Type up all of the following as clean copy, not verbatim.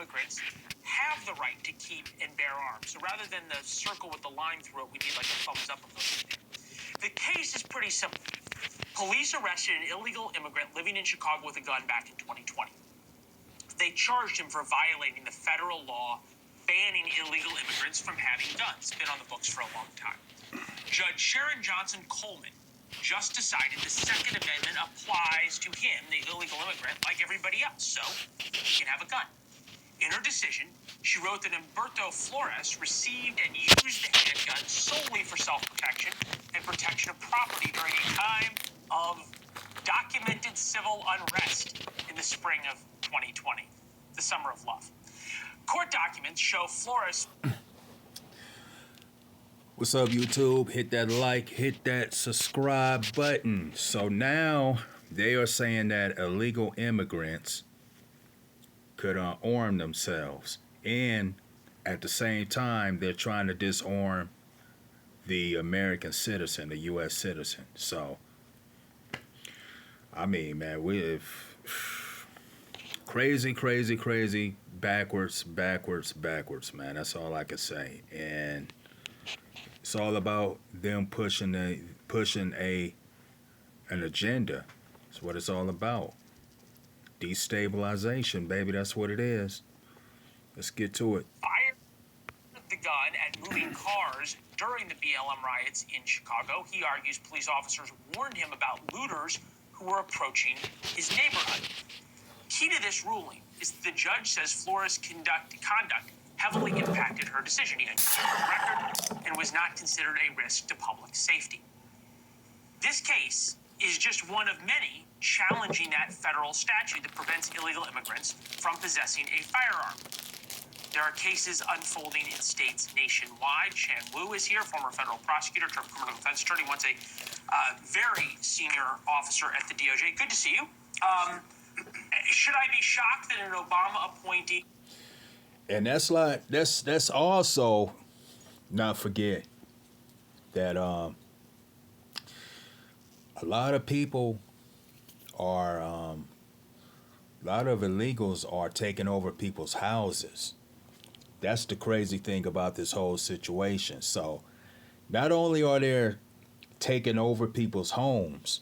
immigrants have the right to keep and bear arms. So rather than the circle with the line through it, we need like a thumbs up emoji there. The case is pretty simple. Police arrested an illegal immigrant living in Chicago with a gun back in 2020. They charged him for violating the federal law banning illegal immigrants from having guns. It's been on the books for a long time. Judge Sharon Johnson Coleman just decided the Second Amendment applies to him, the illegal immigrant, like everybody else, so he can have a gun. In her decision, she wrote that Humberto Flores received and used the handgun solely for self-protection and protection of property during a time of documented civil unrest in the spring of 2020, the summer of love. Court documents show Flores. What's up, YouTube? Hit that like, hit that subscribe button. So now they are saying that illegal immigrants could arm themselves, and at the same time they're trying to disarm the American citizen, the U.S. citizen. So I mean, man, we've crazy, backwards, man. That's all I can say. And it's all about them pushing an agenda. That's what it's all about. Destabilization, baby. That's what it is. Let's get to it. Fired the gun at moving cars during the BLM riots in Chicago. He argues police officers warned him about looters who were approaching his neighborhood. Key to this ruling is the judge says Flores' conduct heavily impacted her decision. He had a record and was not considered a risk to public safety. This case is just one of many challenging that federal statute that prevents illegal immigrants from possessing a firearm. There are cases unfolding in states nationwide. Chan Wu is here, former federal prosecutor, turned criminal defense attorney, once a very senior officer at the DOJ. Good to see you. Should I be shocked that an Obama appointee? And that's also not forget that a lot of people are a lot of illegals are taking over people's houses. That's the crazy thing about this whole situation. So not only are they taking over people's homes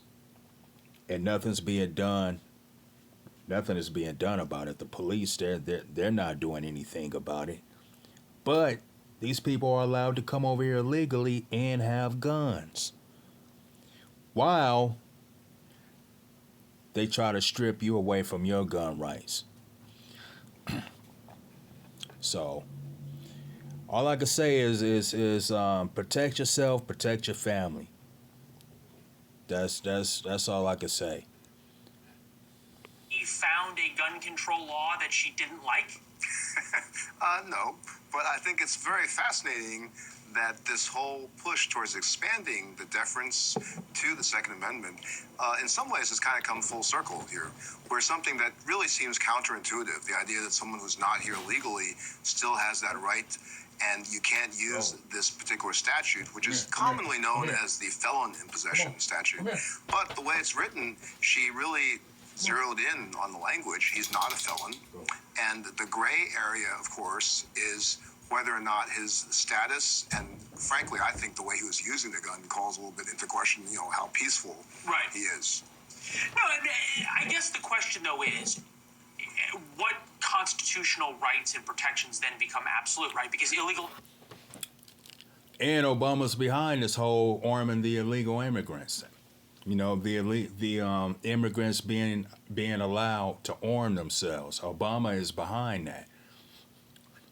and nothing is being done about it. The police, they're not doing anything about it. But these people are allowed to come over here illegally and have guns, while they try to strip you away from your gun rights. So all I can say is protect yourself, protect your family. That's all I can say. He found a gun control law that she didn't like? No, but I think it's very fascinating that this whole push towards expanding the deference to the Second Amendment, in some ways has kind of come full circle here, where something that really seems counterintuitive, the idea that someone who's not here legally still has that right, and you can't use this particular statute, which is commonly known as the felon in possession statute. But the way it's written, she really zeroed in on the language. He's not a felon. And the gray area, of course, is whether or not his status, and frankly, I think the way he was using the gun calls a little bit into question, how peaceful he is. No, I guess the question, though, is what constitutional rights and protections then become absolute, right? Because illegal... And Obama's behind this whole arming the illegal immigrants. The immigrants being allowed to arm themselves. Obama is behind that.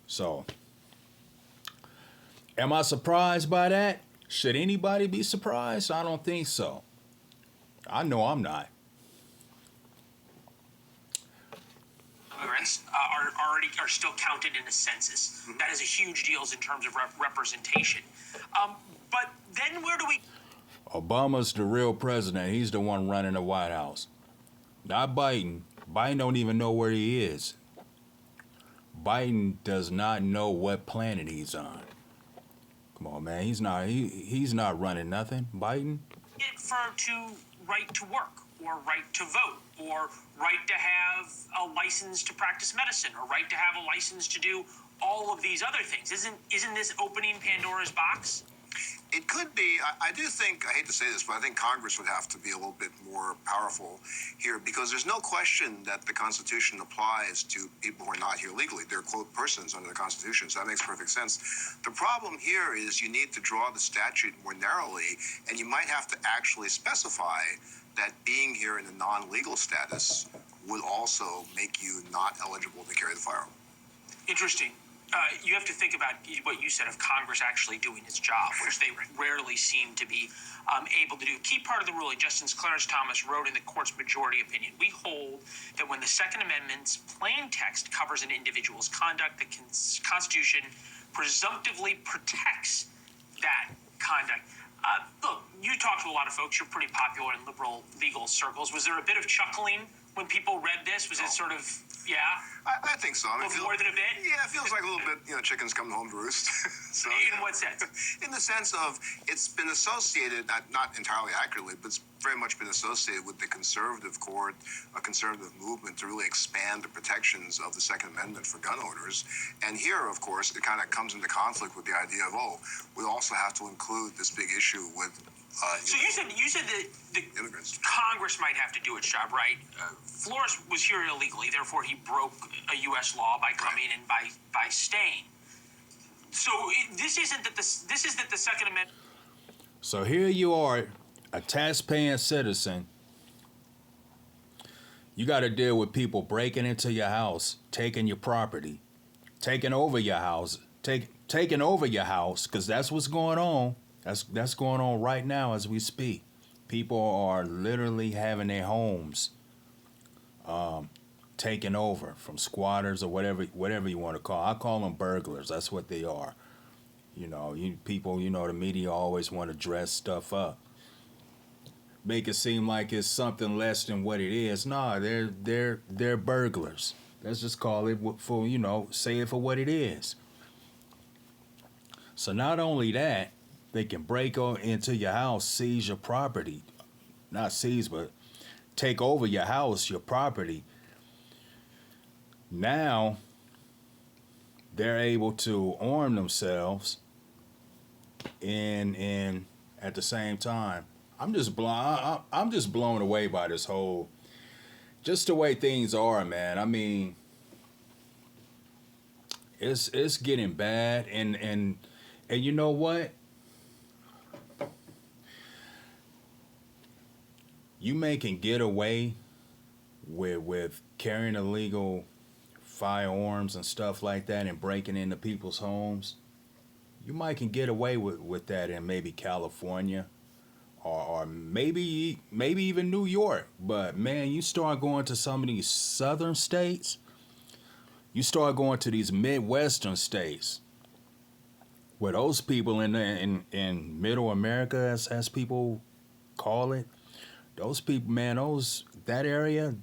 So, am I surprised by that? Should anybody be surprised? I don't think so. I know I'm not. Immigrants are still counted in the census. Mm-hmm. That is a huge deal in terms of representation. But then where do we... Obama's the real president. He's the one running the White House. Not Biden. Biden don't even know where he is. Biden does not know what planet he's on. Come on, man. He's not running nothing. Biden. To right to work or right to vote, or right to have a license to practice medicine, or right to have a license to do all of these other things. Isn't this opening Pandora's box? It could be. I do think, I hate to say this, but I think Congress would have to be a little bit more powerful here, because there's no question that the Constitution applies to people who are not here legally. They're, quote, persons under the Constitution, so that makes perfect sense. The problem here is you need to draw the statute more narrowly, and you might have to actually specify that being here in a non-legal status would also make you not eligible to carry the firearm. Interesting. You have to think about what you said of Congress actually doing its job, which they rarely seem to be able to do. Key part of the ruling, Justice Clarence Thomas wrote in the court's majority opinion, we hold that when the Second Amendment's plain text covers an individual's conduct, the Constitution presumptively protects that conduct. Look, you talk to a lot of folks. You're pretty popular in liberal legal circles. Was there a bit of chuckling when people read this? Was it sort of, yeah? I think so. I mean, More than a bit? Yeah, it feels like a little bit, chickens coming home to roost. So, In what sense? In the sense of it's been associated, not entirely accurately, but it's very much been associated with the conservative court, a conservative movement to really expand the protections of the Second Amendment for gun owners. And here, of course, it kind of comes into conflict with the idea of, we also have to include this big issue with So you said that the immigrants. Congress might have to do its job, right? Flores was here illegally, therefore he broke a U.S. law by coming and by staying. So this isn't that the Second Amendment. So here you are, a tax-paying citizen. You got to deal with people breaking into your house, taking your property, taking over your house, taking over your house, because that's what's going on. That's going on right now as we speak. People are literally having their homes taken over from squatters or whatever you want to call. I call them burglars. That's what they are. People, the media always want to dress stuff up, make it seem like it's something less than what it is. Nah, they're burglars. Let's just call it for say it for what it is. So not only that, they can break into your house, seize your property. Not seize, but take over your house, your property. Now, they're able to arm themselves and at the same time. I'm just blown away by this whole, just the way things are, man. I mean, it's getting bad, and you know what? You can get away with carrying illegal firearms and stuff like that and breaking into people's homes. You can get away with that in maybe California or maybe even New York. But man, you start going to some of these southern states, you start going to these Midwestern states, where those people in Middle America, as people call it, those people, man, that area,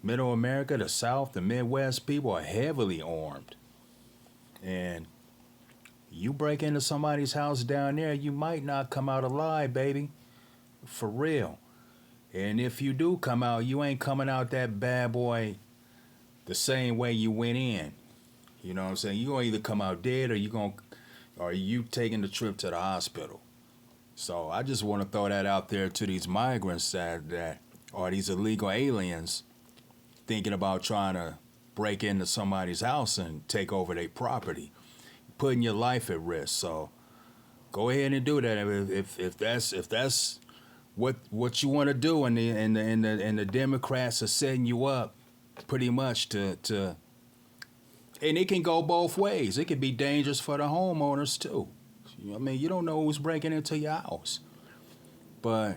Middle America, the South, the Midwest, people are heavily armed. And you break into somebody's house down there, you might not come out alive, baby. For real. And if you do come out, you ain't coming out that bad boy the same way you went in. You know what I'm saying? You're going to either come out dead or you taking the trip to the hospital. So I just want to throw that out there to these migrants that are these illegal aliens thinking about trying to break into somebody's house and take over their property, putting your life at risk. So go ahead and do that if that's what you want to do, and the Democrats are setting you up pretty much to. And it can go both ways. It can be dangerous for the homeowners too. I mean, you don't know who's breaking into your house. But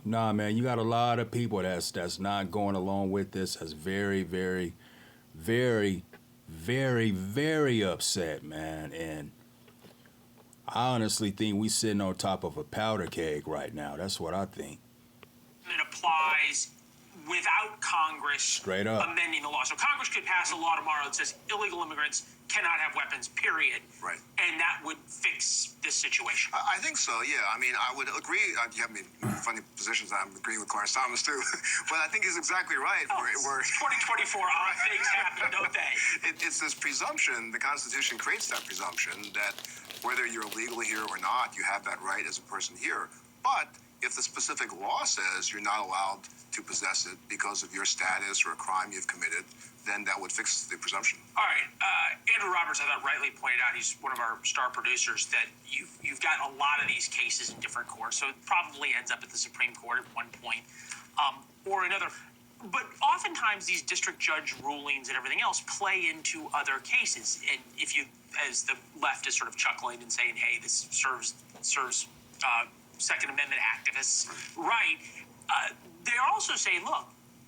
nah, man, you got a lot of people that's not going along with this. That's very, very, very, very, very upset, man. And I honestly think we sitting on top of a powder keg right now. That's what I think. It applies without Congress Straight up amending the law. So Congress could pass a law tomorrow that says illegal immigrants cannot have weapons, period. Right. And that would fix this situation. I think so, yeah. I mean, I would agree. You have me in funny positions. I'm agreeing with Clarence Thomas, too. But I think he's exactly right. Oh, 2024, odd things happen, don't they? It's this presumption. The Constitution creates that presumption that whether you're illegally here or not, you have that right as a person here. But if the specific law says you're not allowed to possess it because of your status or a crime you've committed, then that would fix the presumption. All right. Andrew Roberts, I thought, rightly pointed out, he's one of our star producers, that you've got a lot of these cases in different courts, so it probably ends up at the Supreme Court at one point or another. But oftentimes these district judge rulings and everything else play into other cases. And if you, as the left is sort of chuckling and saying, hey, this serves Second Amendment activists right, they're also saying, look,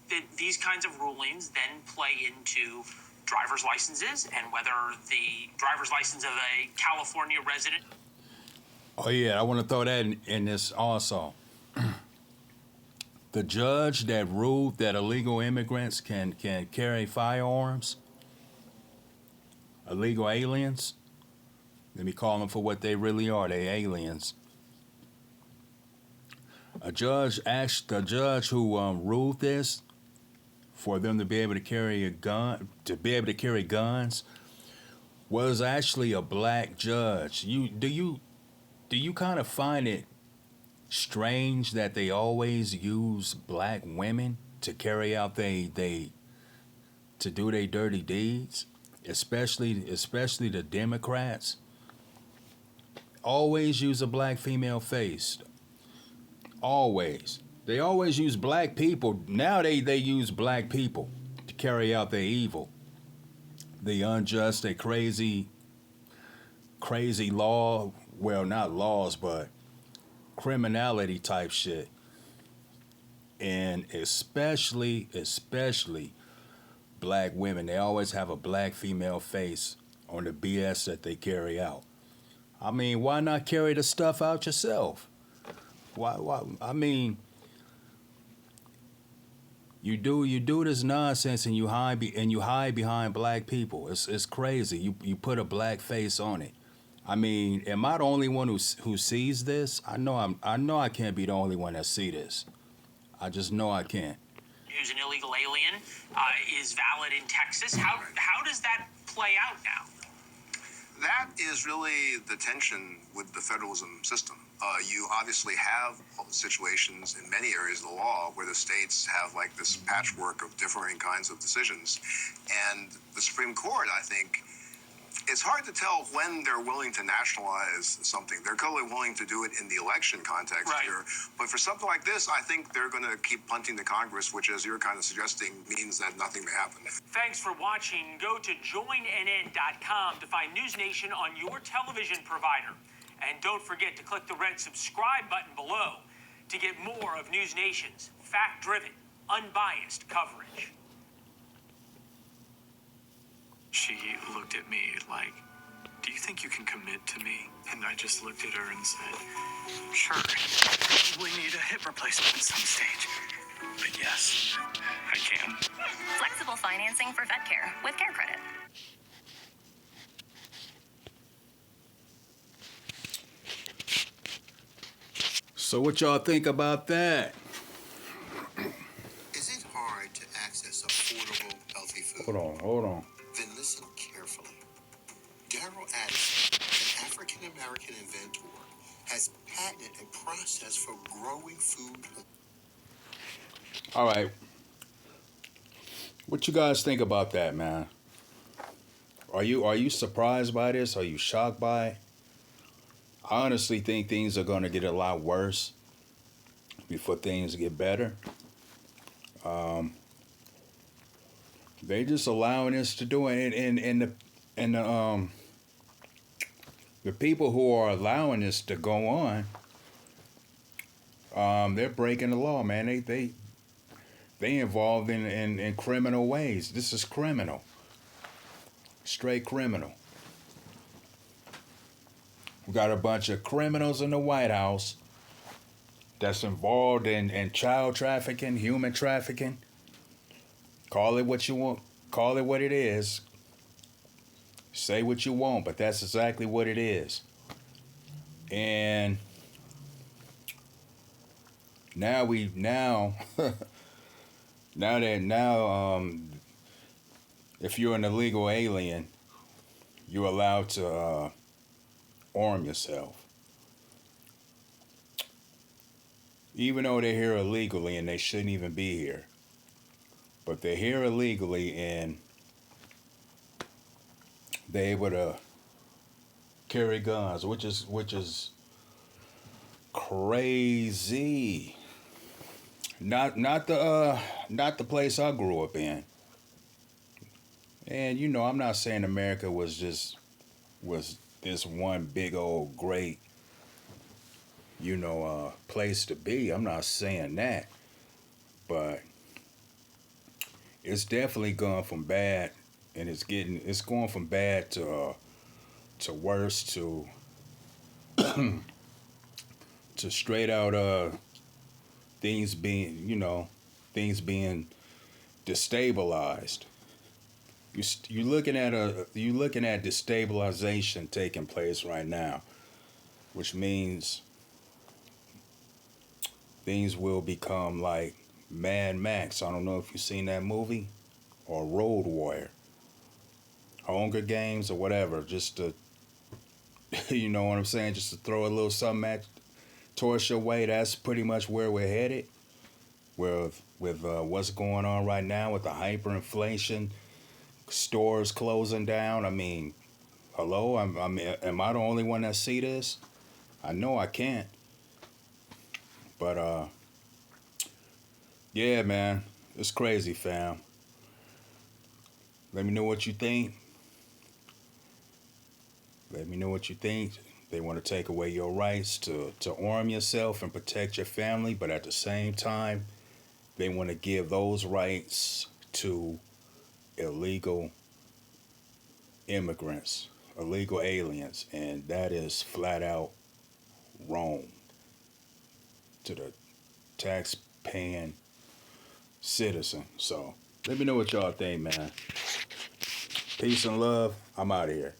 that these kinds of rulings then play into driver's licenses and whether the driver's license of a California resident. Oh, yeah, I want to throw that in this also. The judge that ruled that illegal immigrants can carry firearms, illegal aliens, let me call them for what they really are, they aliens. The judge who ruled this, for them to be able to carry a gun, to be able to carry guns, was actually a black judge. Do you kind of find it strange that they always use black women to carry out to do their dirty deeds, especially the Democrats? Always use a black female face. Always. They always use black people. Now they use black people to carry out their evil. The unjust, the crazy law, well, not laws, but criminality type shit. And especially black women. They always have a black female face on the BS that they carry out. I mean, why not carry the stuff out yourself? Why? I mean, you do this nonsense and you hide behind black people. It's crazy. You put a black face on it. I mean, am I the only one who sees this? I know I can't be the only one that see this. I just know I can't. Who's an illegal alien is valid in Texas. How does that play out now? That is really the tension with the federalism system. You obviously have situations in many areas of the law where the states have like this patchwork of differing kinds of decisions. And the Supreme Court, I think, it's hard to tell when they're willing to nationalize something. They're clearly willing to do it in the election context here. But for something like this, I think they're going to keep punting to Congress, which, as you're kind of suggesting, means that nothing may happen. Thanks for watching. Go to joinnn.com to find News Nation on your television provider. And don't forget to click the red subscribe button below to get more of News Nation's fact-driven, unbiased coverage. She looked at me like, do you think you can commit to me? And I just looked at her and said, sure. We need a hip replacement at some stage. But yes, I can. Flexible financing for vet care with Care Credit. So what y'all think about that? Is it hard to access affordable, healthy food? Hold on. Then listen carefully. Darrell Addison, an African-American inventor, has patented a process for growing food. All right. What you guys think about that, man? Are you surprised by this? Are you shocked by it? I honestly think things are going to get a lot worse before things get better. They just allowing us to do it, and the people who are allowing this to go on, they're breaking the law, man. They involved in criminal ways. This is criminal, straight criminal. We got a bunch of criminals in the White House that's involved in child trafficking, human trafficking. Call it what you want. Call it what it is. Say what you want, but that's exactly what it is. And now if you're an illegal alien, you're allowed to arm yourself. Even though they're here illegally and they shouldn't even be here. But they're here illegally and they're able to carry guns, which is crazy. Not the place I grew up in. And I'm not saying America was this one big old great place to be. I'm not saying that, but it's definitely gone from bad, and it's going from bad to worse to to straight out things being destabilized. You're looking at destabilization taking place right now, which means things will become like Mad Max. I don't know if you've seen that movie, or Road Warrior, Hunger Games, or whatever. Just to, you know what I'm saying? Just to throw a little something towards your way. That's pretty much where we're headed. With what's going on right now with the hyperinflation, stores closing down. I mean, hello, am I the only one that see this? I know I can't. But yeah, man, it's crazy, fam. Let me know what you think. Let me know what you think. They want to take away your rights to arm yourself and protect your family, but at the same time, they want to give those rights to illegal immigrants, illegal aliens, and that is flat out wrong to the tax-paying citizen. So let me know what y'all think, man. Peace and love. I'm out of here.